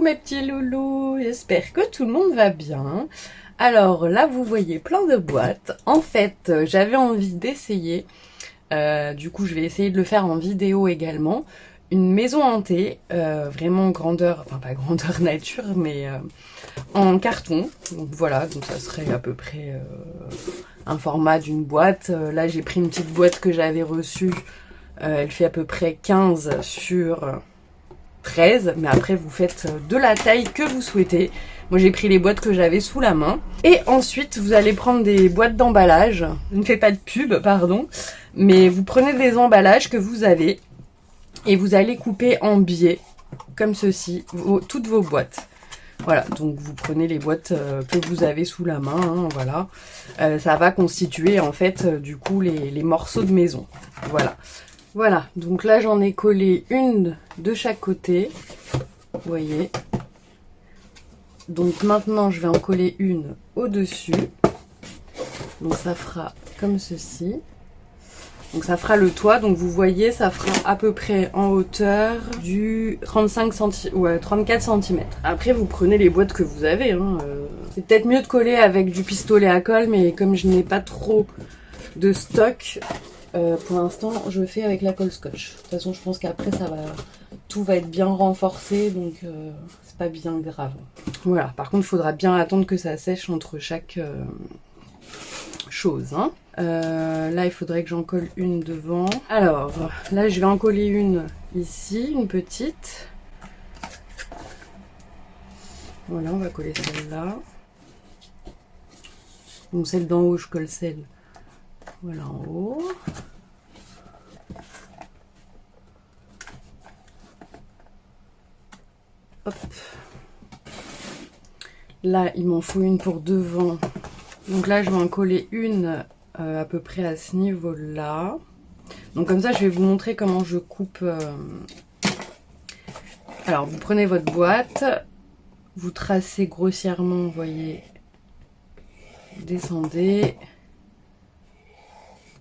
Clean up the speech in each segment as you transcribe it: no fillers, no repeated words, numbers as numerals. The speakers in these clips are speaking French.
mes petits loulous, j'espère que tout le monde va bien. Alors là vous voyez plein de boîtes. En fait j'avais envie d'essayer, du coup je vais essayer de le faire en vidéo également, une maison hantée, vraiment grandeur, enfin pas grandeur nature mais en carton. Donc voilà, donc ça serait à peu près un format d'une boîte. Là j'ai pris une petite boîte que j'avais reçue, elle fait à peu près 15 sur 13, mais après vous faites de la taille que vous souhaitez. Moi j'ai pris les boîtes que j'avais sous la main. Et ensuite vous allez prendre des boîtes d'emballage. Je ne fais pas de pub, pardon. Mais vous prenez des emballages que vous avez et vous allez couper en biais, comme ceci, toutes vos boîtes. Voilà, donc vous prenez les boîtes que vous avez sous la main, hein, voilà. Ça va constituer en fait du coup les morceaux de maison. Voilà. Voilà, donc là j'en ai collé une de chaque côté, vous voyez. Donc maintenant je vais en coller une au-dessus. Donc ça fera comme ceci. Donc ça fera le toit, donc vous voyez ça fera à peu près en hauteur du 34 cm. Après vous prenez les boîtes que vous avez, hein. C'est peut-être mieux de coller avec du pistolet à colle, mais comme je n'ai pas trop de stock, pour l'instant je fais avec la colle scotch. De toute façon je pense qu'après tout va être bien renforcé, donc c'est pas bien grave. Voilà, par contre il faudra bien attendre que ça sèche entre chaque chose, hein. Là il faudrait que j'en colle une devant. Alors là je vais en coller une ici, une petite. Voilà, on va coller celle-là. Donc celle d'en haut je colle celle, voilà, en haut. Hop. Là il m'en faut une pour devant. Donc là je vais en coller une à peu près à ce niveau là. Donc comme ça je vais vous montrer comment je coupe. Alors vous prenez votre boîte, vous tracez grossièrement, vous voyez, descendez,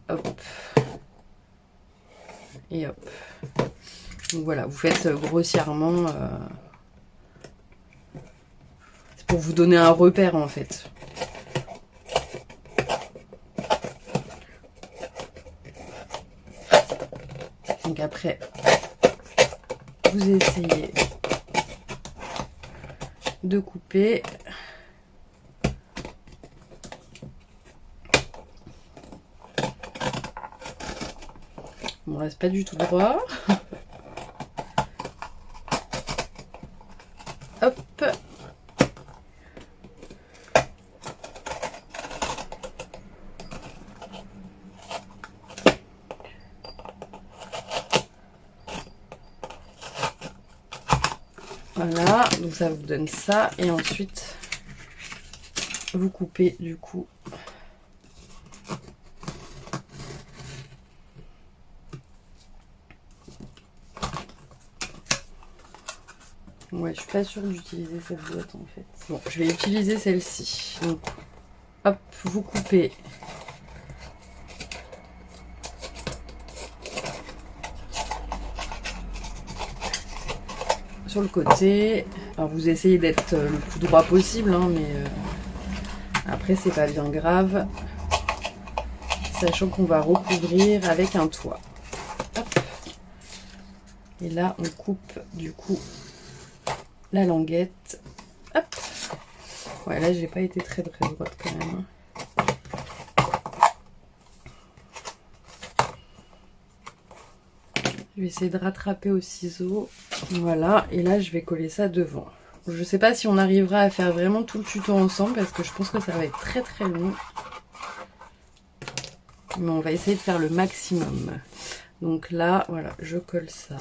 hop, et hop. Donc voilà, vous faites grossièrement, c'est pour vous donner un repère en fait. Donc après, vous essayez de couper. On reste pas du tout droit. Hop. Voilà, donc ça vous donne ça, et ensuite vous coupez du coup. Ouais, je suis pas sûre d'utiliser cette boîte en fait. Bon, je vais utiliser celle-ci. Donc, hop, vous coupez. Sur le côté. Alors vous essayez d'être le plus droit possible, hein, mais après c'est pas bien grave. Sachant qu'on va recouvrir avec un toit. Hop. Et là on coupe du coup la languette. Hop. Ouais, là j'ai pas été très droite quand même. Je vais essayer de rattraper au ciseau. Voilà, et là je vais coller ça devant. Je sais pas si on arrivera à faire vraiment tout le tuto ensemble parce que je pense que ça va être très long. Mais on va essayer de faire le maximum. Donc là, voilà, je colle ça.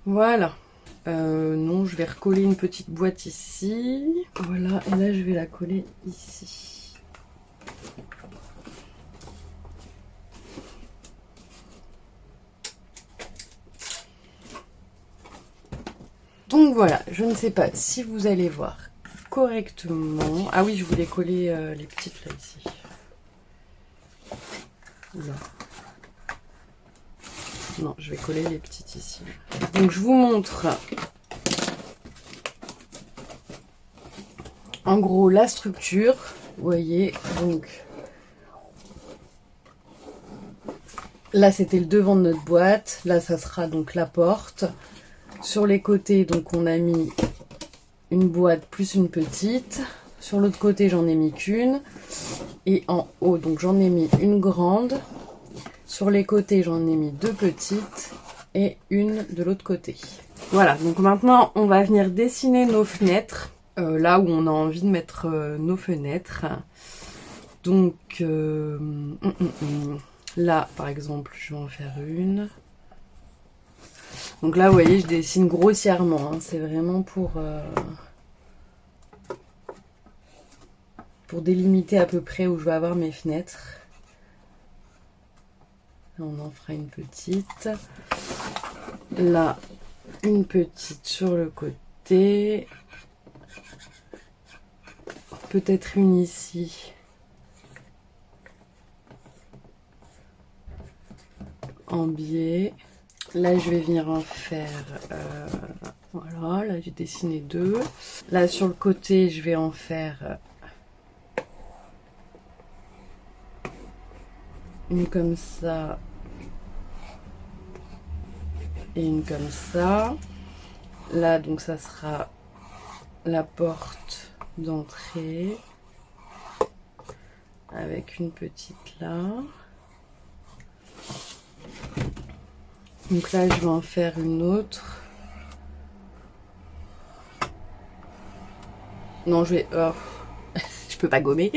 Voilà. Non, je vais recoller une petite boîte ici. Voilà, et là je vais la coller ici. Donc voilà, je ne sais pas si vous allez voir correctement. Ah oui, je voulais coller les petites là ici. Oula. Non, je vais coller les petites ici. Donc je vous montre en gros la structure. Vous voyez, donc là c'était le devant de notre boîte. Là ça sera donc la porte. Sur les côtés, donc on a mis une boîte plus une petite. Sur l'autre côté, j'en ai mis qu'une. Et en haut, donc j'en ai mis une grande. Sur les côtés, j'en ai mis 2 petites. Et une de l'autre côté. Voilà, donc maintenant, on va venir dessiner nos fenêtres. Là où on a envie de mettre nos fenêtres. Donc, là, par exemple, je vais en faire une. Donc là, vous voyez, je dessine grossièrement. Hein. C'est vraiment pour délimiter à peu près où je vais avoir mes fenêtres. On en fera une petite. Là, une petite sur le côté. Peut-être une ici. En biais. Là, je vais venir en faire... voilà, là j'ai dessiné 2. Là, sur le côté, je vais en faire... une comme ça. Et une comme ça. Là, donc, ça sera la porte d'entrée. Avec une petite là. Donc là, je vais en faire une autre. Non, je vais... oh, je peux pas gommer.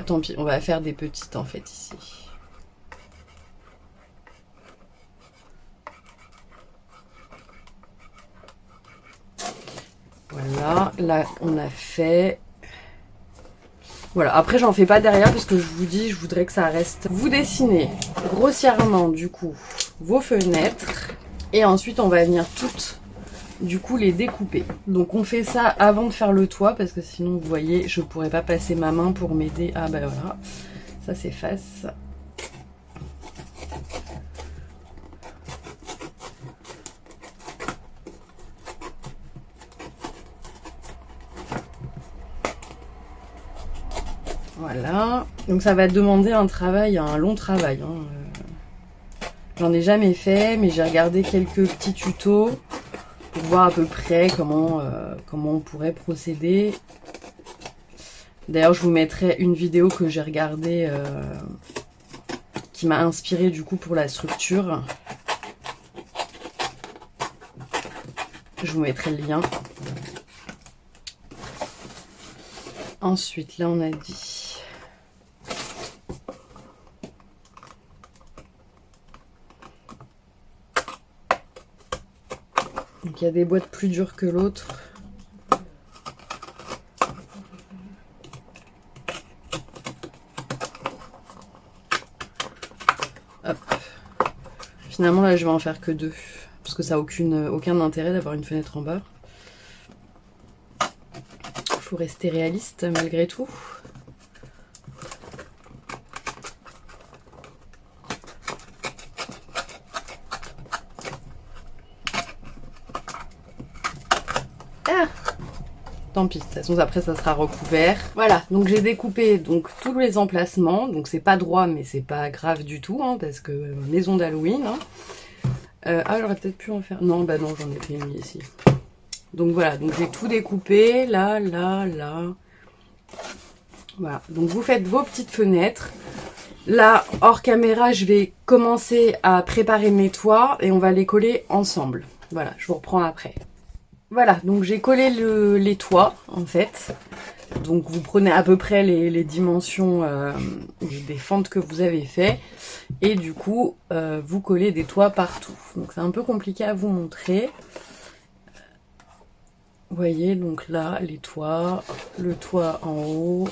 Tant pis, on va faire des petites en fait ici. Voilà, là on a fait... Voilà, après j'en fais pas derrière parce que je vous dis, je voudrais que ça reste... Vous dessinez grossièrement du coup vos fenêtres et ensuite on va venir toutes du coup les découper. Donc on fait ça avant de faire le toit parce que sinon vous voyez, je pourrais pas passer ma main pour m'aider. Ah bah voilà, ça s'efface. Voilà, donc ça va demander un travail, un long travail. Hein. J'en ai jamais fait, mais j'ai regardé quelques petits tutos pour voir à peu près comment on pourrait procéder. D'ailleurs, je vous mettrai une vidéo que j'ai regardée qui m'a inspiré du coup pour la structure. Je vous mettrai le lien. Ensuite, là on a dit... Donc il y a des boîtes plus dures que l'autre. Hop. Finalement là je vais en faire que 2. Parce que ça n'a aucun intérêt d'avoir une fenêtre en bas. Il faut rester réaliste malgré tout. Tant pis, de toute façon après ça sera recouvert. Voilà, donc j'ai découpé donc tous les emplacements. Donc c'est pas droit mais c'est pas grave du tout hein, parce que maison d'Halloween. Hein. Ah j'aurais peut-être pu en faire... Non bah non j'en ai fait une ici. Donc voilà, donc j'ai tout découpé. Là, là, là. Voilà, donc vous faites vos petites fenêtres. Là, hors caméra, je vais commencer à préparer mes toits et on va les coller ensemble. Voilà, je vous reprends après. Voilà, donc j'ai collé les toits en fait. Donc vous prenez à peu près les dimensions des fentes que vous avez fait. Et du coup, vous collez des toits partout. Donc c'est un peu compliqué à vous montrer. Vous voyez, donc là, les toits, le toit en haut.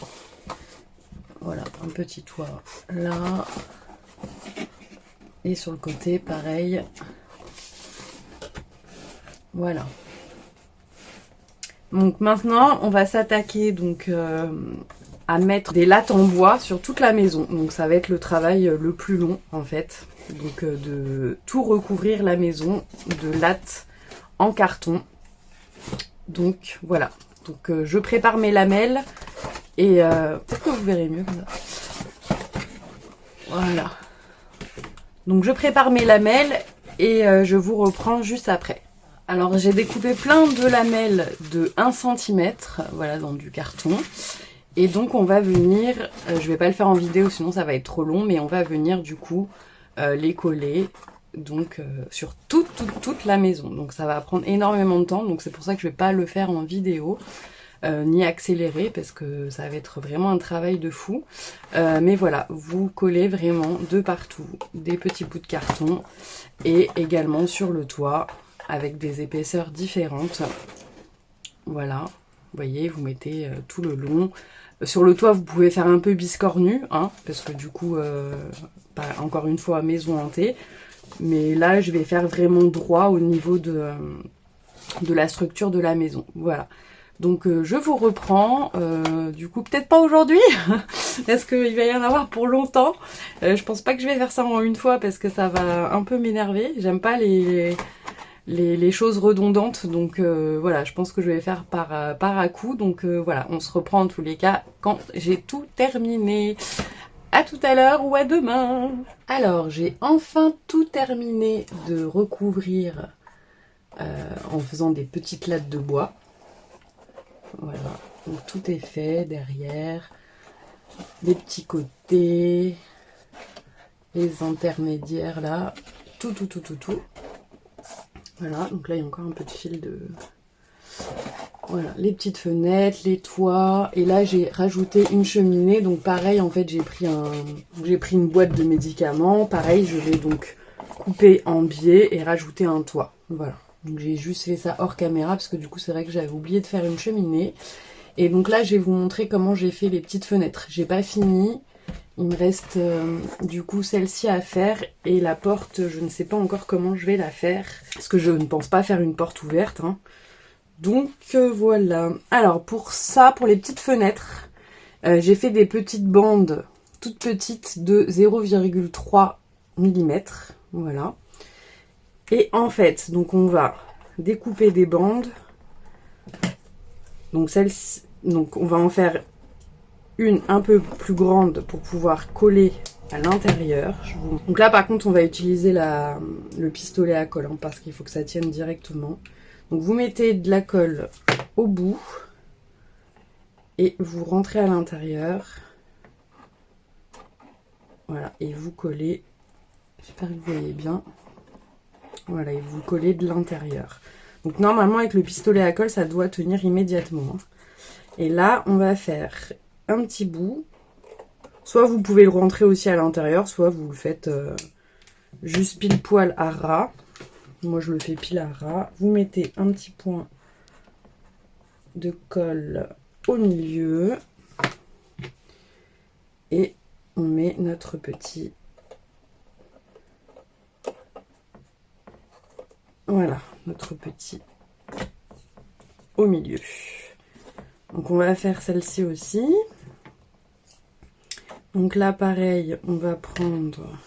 Voilà, un petit toit là. Et sur le côté, pareil. Voilà. Donc maintenant, on va s'attaquer donc à mettre des lattes en bois sur toute la maison. Donc ça va être le travail le plus long en fait. Donc de tout recouvrir la maison de lattes en carton. Donc voilà. Donc je prépare mes lamelles et peut-être que vous verrez mieux comme ça. Voilà. Donc je prépare mes lamelles et je vous reprends juste après. Alors j'ai découpé plein de lamelles de 1 cm, voilà, dans du carton. Et donc on va venir, je vais pas le faire en vidéo sinon ça va être trop long, mais on va venir du coup les coller donc sur toute la maison. Donc ça va prendre énormément de temps, donc c'est pour ça que je vais pas le faire en vidéo. Ni accélérer parce que ça va être vraiment un travail de fou. Mais voilà, vous collez vraiment de partout des petits bouts de carton et également sur le toit avec des épaisseurs différentes. Voilà, vous voyez, vous mettez tout le long. Sur le toit, vous pouvez faire un peu biscornu, hein, parce que du coup, encore une fois, maison hantée. Mais là, je vais faire vraiment droit au niveau de la structure de la maison. Voilà. Donc je vous reprends, du coup peut-être pas aujourd'hui, parce qu'il va y en avoir pour longtemps. Je pense pas que je vais faire ça en une fois parce que ça va un peu m'énerver. J'aime pas les choses redondantes, donc voilà, je pense que je vais faire par à coup. Donc voilà, on se reprend en tous les cas quand j'ai tout terminé. À tout à l'heure ou à demain. Alors j'ai enfin tout terminé de recouvrir en faisant des petites lattes de bois. Voilà, donc tout est fait derrière, les petits côtés, les intermédiaires là, tout. Voilà, donc là il y a encore un peu de fil de... Voilà, les petites fenêtres, les toits, et là j'ai rajouté une cheminée, donc pareil en fait j'ai pris une boîte de médicaments, pareil je vais donc couper en biais et rajouter un toit, voilà. Donc j'ai juste fait ça hors caméra parce que du coup c'est vrai que j'avais oublié de faire une cheminée. Et donc là je vais vous montrer comment j'ai fait les petites fenêtres. J'ai pas fini, il me reste du coup celle-ci à faire et la porte je ne sais pas encore comment je vais la faire. Parce que je ne pense pas faire une porte ouverte. Hein. Donc voilà. Alors pour ça, pour les petites fenêtres, j'ai fait des petites bandes toutes petites de 0,3 mm. Voilà. Et en fait, donc on va découper des bandes. Donc celle-ci, donc on va en faire une un peu plus grande pour pouvoir coller à l'intérieur. Donc là par contre on va utiliser le pistolet à colle hein, parce qu'il faut que ça tienne directement. Donc vous mettez de la colle au bout et vous rentrez à l'intérieur. Voilà, et vous collez. J'espère que vous voyez bien. Voilà, et vous collez de l'intérieur. Donc normalement avec le pistolet à colle, ça doit tenir immédiatement. Et là, on va faire un petit bout. Soit vous pouvez le rentrer aussi à l'intérieur, soit vous le faites juste pile poil à ras. Moi, je le fais pile à ras. Vous mettez un petit point de colle au milieu. Et on met notre petit... Voilà, notre petit au milieu. Donc on va faire celle-ci aussi. Donc là pareil, on va prendre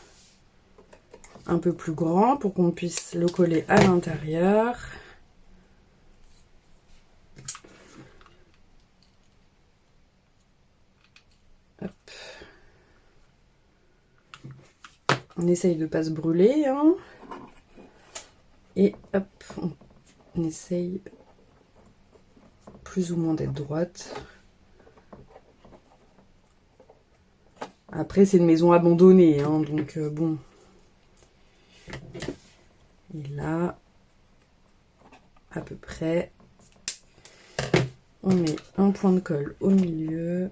un peu plus grand pour qu'on puisse le coller à l'intérieur. On essaye de ne pas se brûler. Hein. Et hop, on essaye plus ou moins d'être droite. Après, c'est une maison abandonnée, hein, donc bon. Et là, à peu près, on met un point de colle au milieu.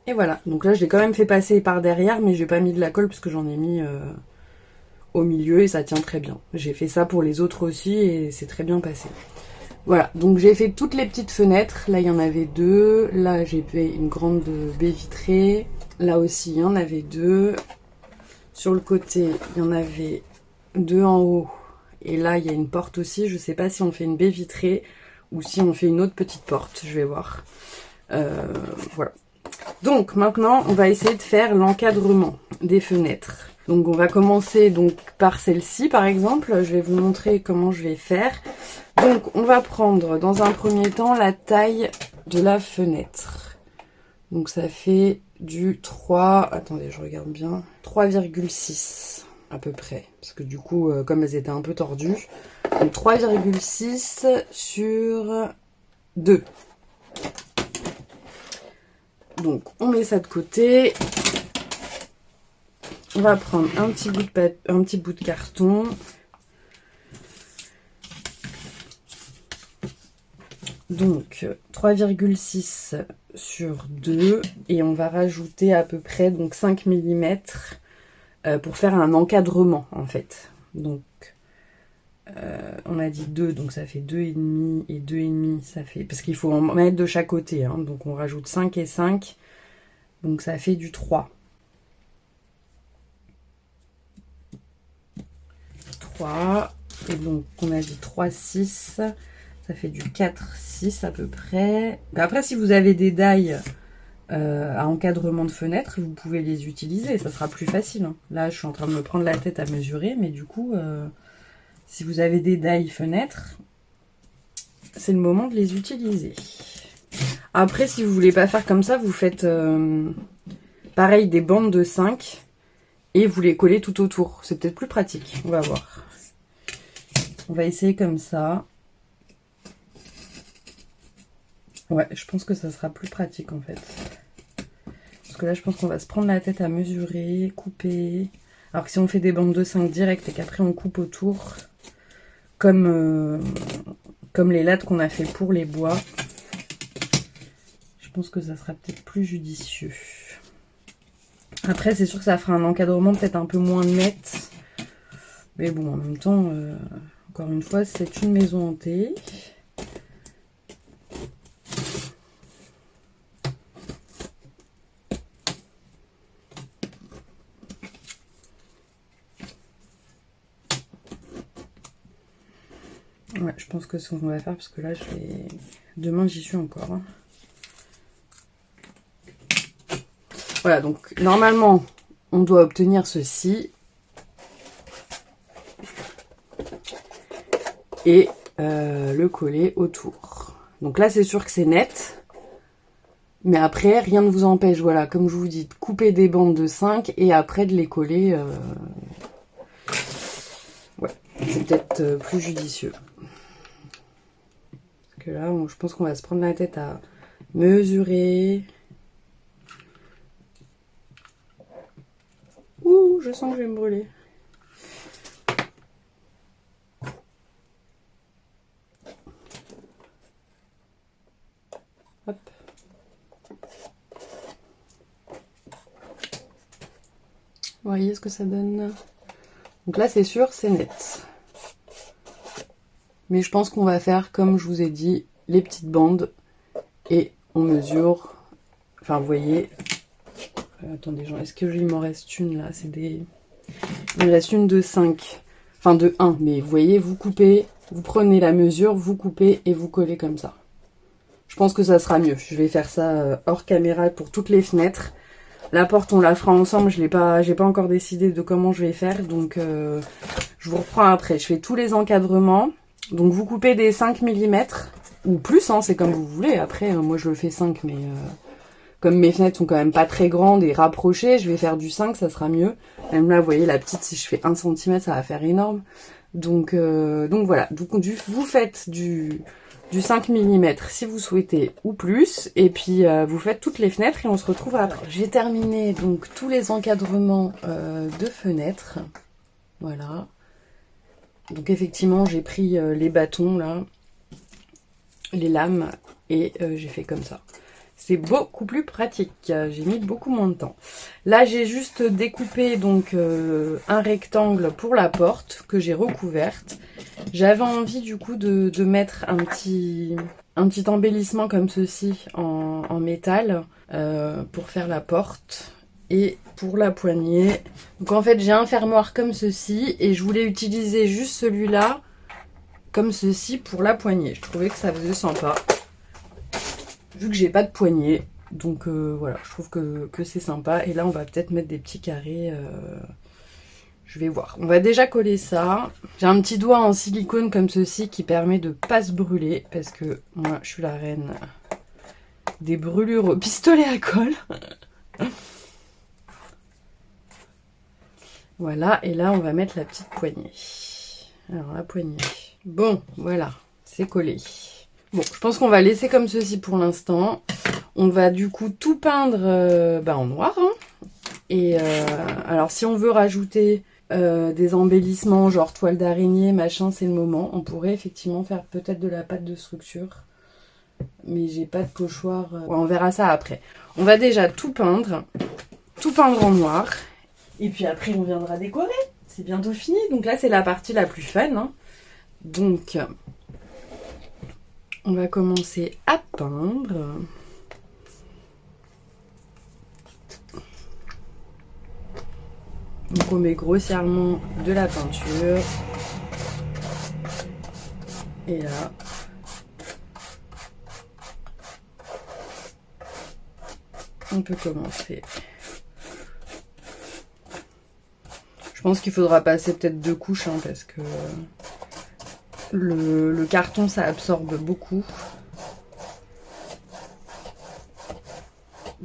Et voilà, donc là je l'ai quand même fait passer par derrière, mais j'ai pas mis de la colle parce que j'en ai mis au milieu et ça tient très bien. J'ai fait ça pour les autres aussi et c'est très bien passé. Voilà, donc j'ai fait toutes les petites fenêtres. Là, il y en avait 2. Là, j'ai fait une grande baie vitrée. Là aussi, il y en avait 2. Sur le côté, il y en avait 2 en haut. Et là, il y a une porte aussi. Je sais pas si on fait une baie vitrée ou si on fait une autre petite porte. Je vais voir. Voilà. Donc, maintenant, on va essayer de faire l'encadrement des fenêtres. Donc, on va commencer donc par celle-ci, par exemple. Je vais vous montrer comment je vais faire. Donc, on va prendre dans un premier temps la taille de la fenêtre. Donc, ça fait du 3... Attendez, je regarde bien. 3,6 à peu près. Parce que du coup, comme elles étaient un peu tordues. Donc, 3,6 sur 2. Donc, on met ça de côté. On va prendre un petit bout de carton. Donc 3,6 sur 2 et on va rajouter à peu près donc 5 mm pour faire un encadrement en fait. Donc on a dit 2, donc ça fait 2,5 et 2,5, ça fait parce qu'il faut en mettre de chaque côté, hein, donc on rajoute 5 et 5, donc ça fait du 3. 3 et donc on a dit 3,6. Ça fait du 4,6 à peu près. Après, si vous avez des dailles à encadrement de fenêtre, vous pouvez les utiliser. Ça sera plus facile. Hein. Là, je suis en train de me prendre la tête à mesurer. Mais du coup, si vous avez des dailles fenêtres, c'est le moment de les utiliser. Après, si vous voulez pas faire comme ça, vous faites pareil des bandes de 5 et vous les collez tout autour. C'est peut-être plus pratique. On va voir. On va essayer comme ça. Ouais, je pense que ça sera plus pratique en fait. Parce que là, je pense qu'on va se prendre la tête à mesurer, couper. Alors que si on fait des bandes de 5 direct et qu'après on coupe autour, comme les lattes qu'on a fait pour les bois, je pense que ça sera peut-être plus judicieux. Après, c'est sûr que ça fera un encadrement peut-être un peu moins net. Mais bon, en même temps, encore une fois, c'est une maison hantée. Ouais, je pense que c'est ce qu'on va faire parce que là, demain, j'y suis encore. Hein. Voilà, donc normalement, on doit obtenir ceci. Et le coller autour. Donc là, c'est sûr que c'est net. Mais après, rien ne vous empêche, voilà, comme je vous dis, de couper des bandes de 5 et après de les coller. Ouais, c'est peut-être plus judicieux. Parce que là, je pense qu'on va se prendre la tête à mesurer. Ouh, je sens que je vais me brûler. Hop. Vous voyez ce que ça donne? Donc là, c'est sûr, c'est net. Mais je pense qu'on va faire, comme je vous ai dit, les petites bandes. Et on mesure. Enfin, vous voyez. Attendez, est-ce qu'il m'en reste une là? Il me reste une de 5. Enfin, de 1. Mais vous voyez, vous coupez, vous prenez la mesure, vous coupez et vous collez comme ça. Je pense que ça sera mieux. Je vais faire ça hors caméra pour toutes les fenêtres. La porte, on la fera ensemble. J'ai pas encore décidé de comment je vais faire. Donc, je vous reprends après. Je fais tous les encadrements. Donc, vous coupez des 5 mm. Ou plus, hein, c'est comme vous voulez. Après, moi, je le fais 5, mais... Comme mes fenêtres sont quand même pas très grandes et rapprochées, je vais faire du 5, ça sera mieux. Même là, vous voyez, la petite, si je fais 1 cm, ça va faire énorme. Donc voilà. Donc, vous faites du 5 mm si vous souhaitez ou plus. Et puis, vous faites toutes les fenêtres et on se retrouve après. J'ai terminé donc tous les encadrements de fenêtres. Voilà. Donc, effectivement, j'ai pris les bâtons, là, les lames, et j'ai fait comme ça. C'est beaucoup plus pratique, j'ai mis beaucoup moins de temps. Là j'ai juste découpé donc un rectangle pour la porte que j'ai recouverte. J'avais envie du coup de mettre un petit embellissement comme ceci en métal pour faire la porte et pour la poignée. Donc en fait j'ai un fermoir comme ceci et je voulais utiliser juste celui-là comme ceci pour la poignée. Je trouvais que ça faisait sympa. Vu que j'ai pas de poignée, donc voilà, je trouve que c'est sympa. Et là, on va peut-être mettre des petits carrés. Je vais voir. On va déjà coller ça. J'ai un petit doigt en silicone comme ceci qui permet de pas se brûler. Parce que moi, je suis la reine des brûlures au pistolet à colle. Voilà, et là, on va mettre la petite poignée. Alors, la poignée. Bon, voilà, c'est collé. Bon, je pense qu'on va laisser comme ceci pour l'instant. On va du coup tout peindre en noir. Hein. Et alors si on veut rajouter des embellissements genre toile d'araignée, machin, c'est le moment. On pourrait effectivement faire peut-être de la pâte de structure. Mais j'ai pas de pochoir. Ouais, on verra ça après. On va déjà tout peindre en noir. Et puis après on viendra décorer. C'est bientôt fini. Donc là c'est la partie la plus fun. Hein. Donc... on va commencer à peindre. Donc on met grossièrement de la peinture. Et là, on peut commencer. Je pense qu'il faudra passer peut-être 2 couches hein, parce que le carton ça absorbe beaucoup.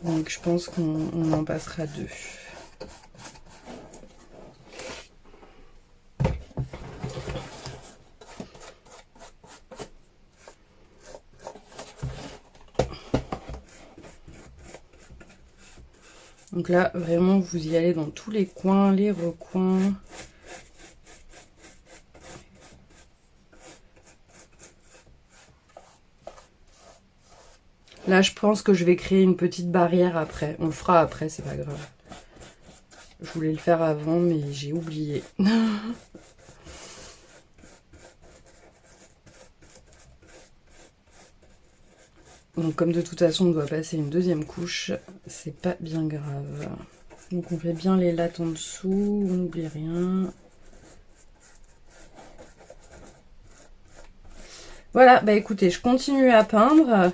Donc je pense qu'on en passera 2. Donc là, vraiment, vous y allez dans tous les coins, les recoins. Là, je pense que je vais créer une petite barrière après. On le fera après, c'est pas grave. Je voulais le faire avant, mais j'ai oublié. Donc comme de toute façon on doit passer une 2e couche, c'est pas bien grave. Donc on fait bien les lattes en dessous, on n'oublie rien. Voilà, bah écoutez, je continue à peindre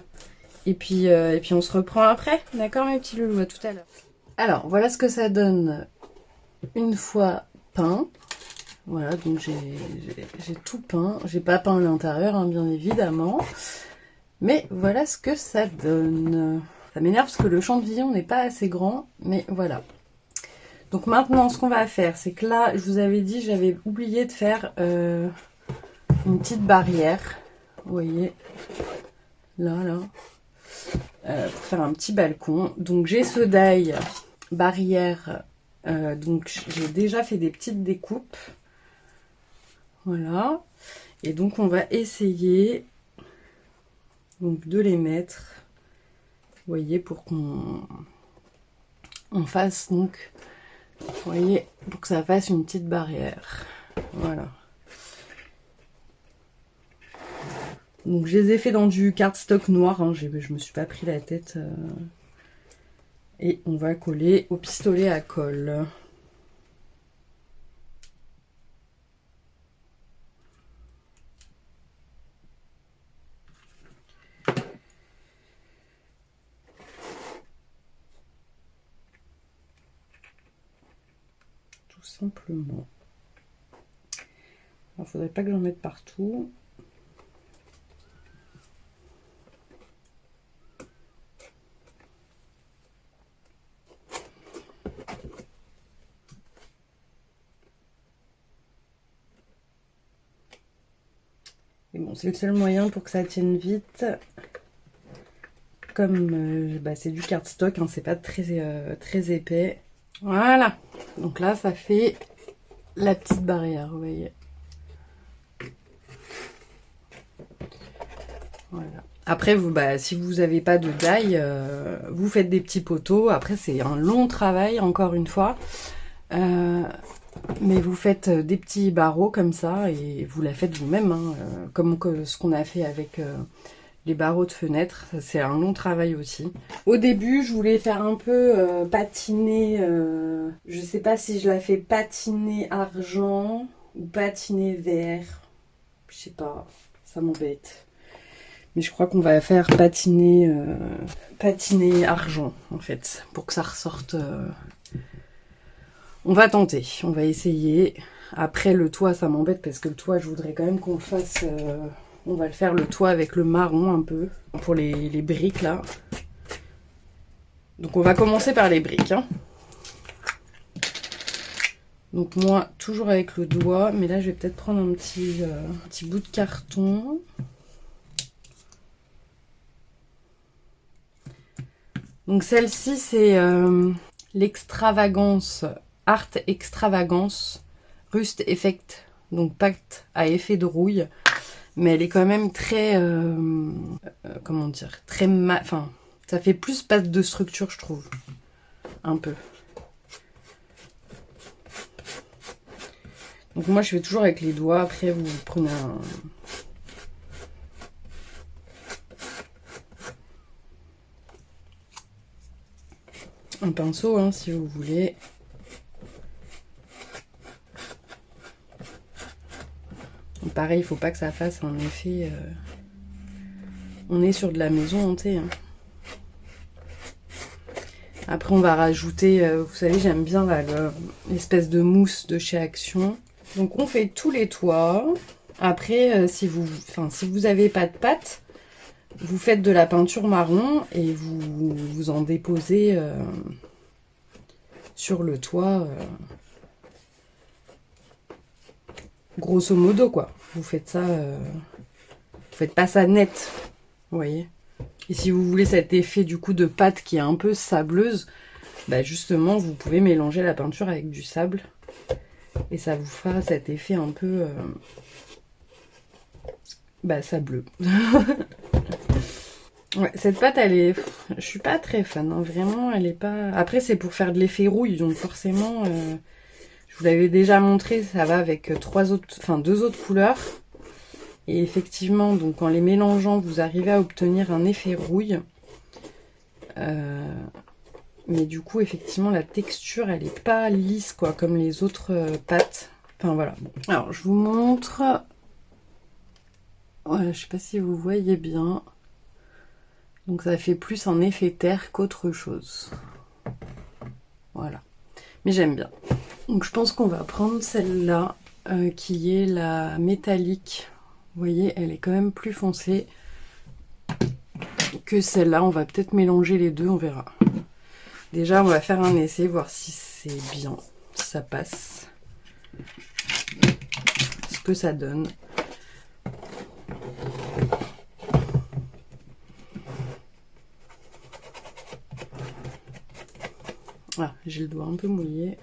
et puis on se reprend après. D'accord mes petits loulous, à tout à l'heure. Alors voilà ce que ça donne une fois peint. Voilà, donc j'ai tout peint. J'ai pas peint l'intérieur, hein, bien évidemment. Mais voilà ce que ça donne. Ça m'énerve parce que le champ de vision n'est pas assez grand, mais voilà. Donc maintenant, ce qu'on va faire, c'est que là, je vous avais dit, j'avais oublié de faire une petite barrière. Vous voyez, là, pour faire un petit balcon. Donc j'ai ce die barrière. Donc j'ai déjà fait des petites découpes. Voilà. Et donc on va essayer... donc de les mettre, vous voyez, pour qu'on fasse donc, vous voyez, pour que ça fasse une petite barrière. Voilà. Donc je les ai fait dans du cardstock noir, hein, je me suis pas pris la tête. Et on va coller au pistolet à colle. Tout simplement. Alors, faudrait pas que j'en mette partout. Et bon, c'est le seul moyen pour que ça tienne vite. Comme c'est du cardstock, hein, c'est pas très épais. Voilà. Donc là, ça fait la petite barrière, vous voyez. Voilà. Après, vous, bah, si vous n'avez pas de die, vous faites des petits poteaux. Après, c'est un long travail, encore une fois. Mais vous faites des petits barreaux comme ça et vous la faites vous-même, hein, comme ce qu'on a fait avec les barreaux de fenêtre. C'est un long travail aussi. Au début, je voulais faire un peu patiner. Je sais pas si je la fais patiner argent ou patiner vert. Je sais pas, ça m'embête. Mais je crois qu'on va faire patiner, patiner argent en fait, pour que ça ressorte. On va tenter, on va essayer. Après le toit, ça m'embête parce que le toit, je voudrais quand même qu'on le fasse. On va le faire le toit avec le marron un peu pour les briques là. Donc on va commencer par les briques. Hein. Donc moi, toujours avec le doigt, mais là je vais peut-être prendre un petit bout de carton. Donc celle-ci, c'est l'extravagance, Art Extravagance, Rust Effect, donc pacte à effet de rouille. Mais elle est quand même très, comment dire, très enfin, ça fait plus pâte de structure, je trouve. Un peu. Donc moi, je fais toujours avec les doigts. Après, vous prenez un pinceau, hein, si vous voulez. Donc pareil, il faut pas que ça fasse un effet... On est sur de la maison hantée. Hein. Après, on va rajouter... vous savez, j'aime bien l'espèce de mousse de chez Action. Donc on fait tous les toits. Après, si vous avez pas de pâte, vous faites de la peinture marron et vous en déposez sur le toit. Grosso modo, quoi. Vous faites ça... vous faites pas ça net. Vous voyez. Et si vous voulez cet effet du coup de pâte qui est un peu sableuse, bah justement, vous pouvez mélanger la peinture avec du sable. Et ça vous fera cet effet un peu sableux. Ouais, cette pâte, elle est... Je suis pas très fan, hein. Vraiment, elle est pas... Après, c'est pour faire de l'effet rouille, donc forcément... Je vous l'avais déjà montré, ça va avec deux autres couleurs. Et effectivement, donc en les mélangeant, vous arrivez à obtenir un effet rouille. Mais du coup, effectivement, la texture, elle est pas lisse, quoi, comme les autres pâtes. Enfin, voilà. Bon. Alors, je vous montre... Voilà, je sais pas si vous voyez bien. Donc, ça fait plus un effet terre qu'autre chose. Voilà. Mais j'aime bien. Donc, je pense qu'on va prendre celle-là, qui est la métallique. Vous voyez, elle est quand même plus foncée que celle-là. On va peut-être mélanger les deux, on verra. Déjà, on va faire un essai, voir si c'est bien, si ça passe. Ce que ça donne. Ah, j'ai le doigt un peu mouillé.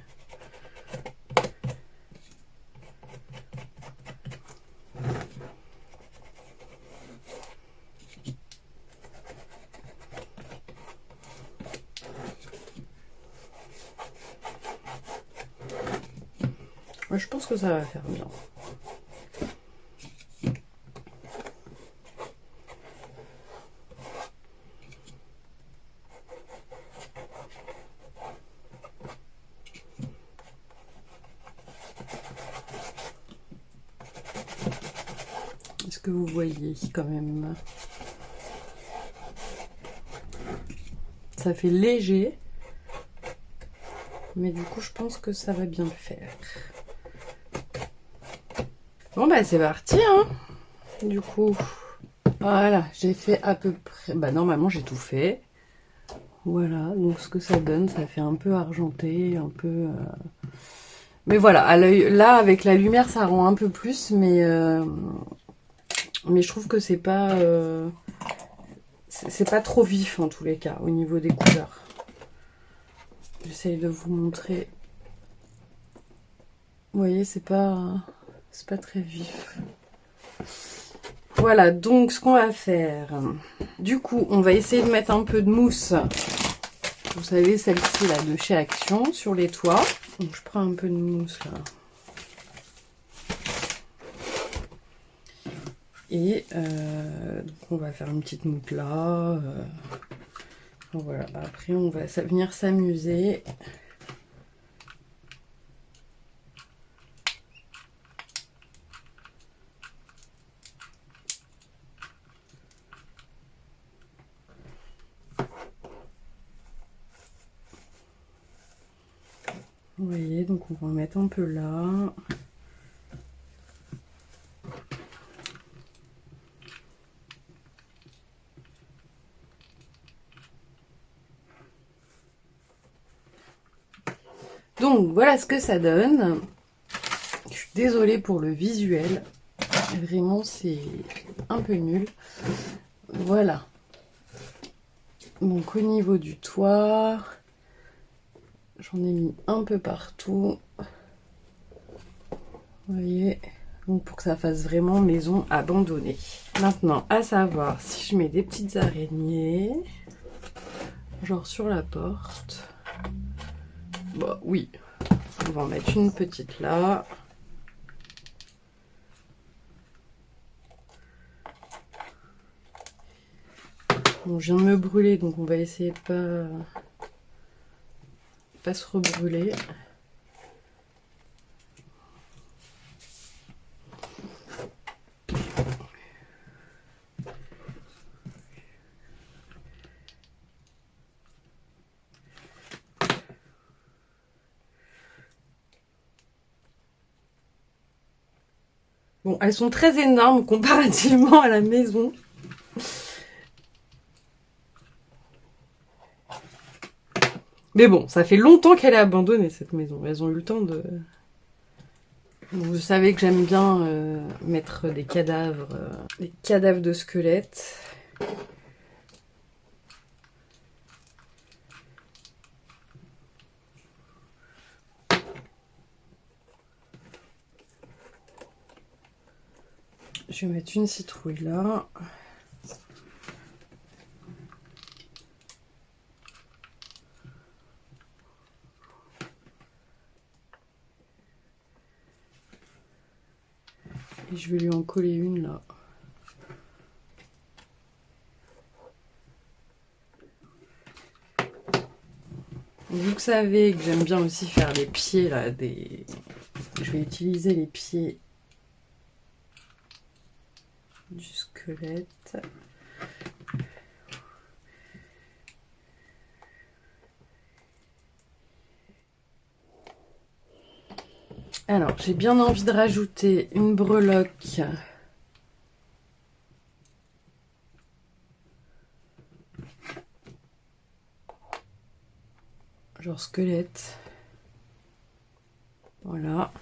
Ouais, je pense que ça va faire bien. Est-ce que vous voyez quand même? Ça fait léger. Mais du coup, je pense que ça va bien le faire. Bon, bah c'est parti, hein. Du coup, voilà, j'ai fait à peu près... Bah normalement, j'ai tout fait. Voilà, donc ce que ça donne, ça fait un peu argenté, un peu... Mais voilà, à l'œil, là, avec la lumière, ça rend un peu plus, mais je trouve que c'est pas trop vif en tous les cas au niveau des couleurs. J'essaye de vous montrer. Vous voyez, c'est pas très vif. Voilà, donc ce qu'on va faire, du coup, on va essayer de mettre un peu de mousse. Vous savez, celle-ci là de chez Action sur les toits. Donc je prends un peu de mousse là. Et donc on va faire une petite mousse là. Voilà, après on va venir s'amuser. Vous voyez, donc on va en mettre un peu là. Donc voilà ce que ça donne. Je suis désolée pour le visuel. Vraiment c'est un peu nul. Voilà. Donc au niveau du toit, j'en ai mis un peu partout. Vous voyez, donc pour que ça fasse vraiment maison abandonnée. Maintenant, à savoir si je mets des petites araignées, genre sur la porte. Bah oui, on va en mettre une petite là. Bon, je viens de me brûler, donc on va essayer de pas se rebrûler. Bon, elles sont très énormes comparativement à la maison. Mais bon, ça fait longtemps qu'elle est abandonnée cette maison. Elles ont eu le temps de... Vous savez que j'aime bien mettre des cadavres de squelettes. Je vais mettre une citrouille là. Et je vais lui en coller une là. Vous savez que j'aime bien aussi faire les pieds là, je vais utiliser les pieds du squelette. Alors, j'ai bien envie de rajouter une breloque. Genre squelette. Voilà.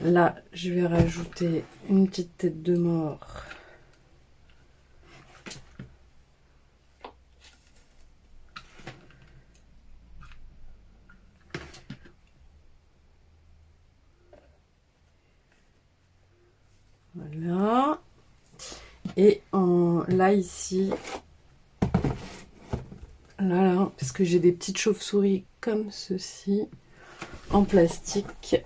Là, je vais rajouter une petite tête de mort. Voilà. Et là, ici, là, parce que j'ai des petites chauves-souris comme ceci, en plastique.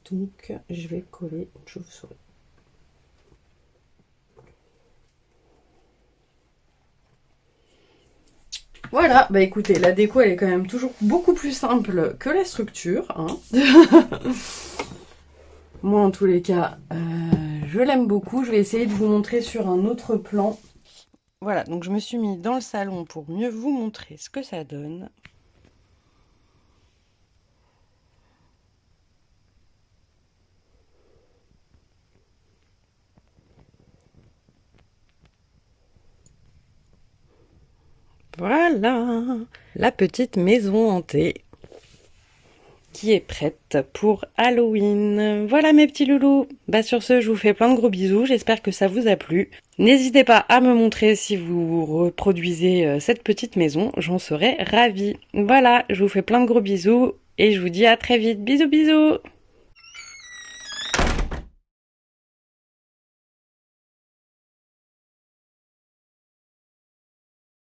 Donc, je vais coller une chauve-souris. Voilà, bah écoutez, la déco elle est quand même toujours beaucoup plus simple que la structure. Hein. Moi en tous les cas, je l'aime beaucoup. Je vais essayer de vous montrer sur un autre plan. Voilà, donc je me suis mis dans le salon pour mieux vous montrer ce que ça donne. Voilà, la petite maison hantée qui est prête pour Halloween. Voilà mes petits loulous. Bah sur ce, je vous fais plein de gros bisous. J'espère que ça vous a plu. N'hésitez pas à me montrer si vous reproduisez cette petite maison. J'en serais ravie. Voilà, je vous fais plein de gros bisous. Et je vous dis à très vite. Bisous bisous.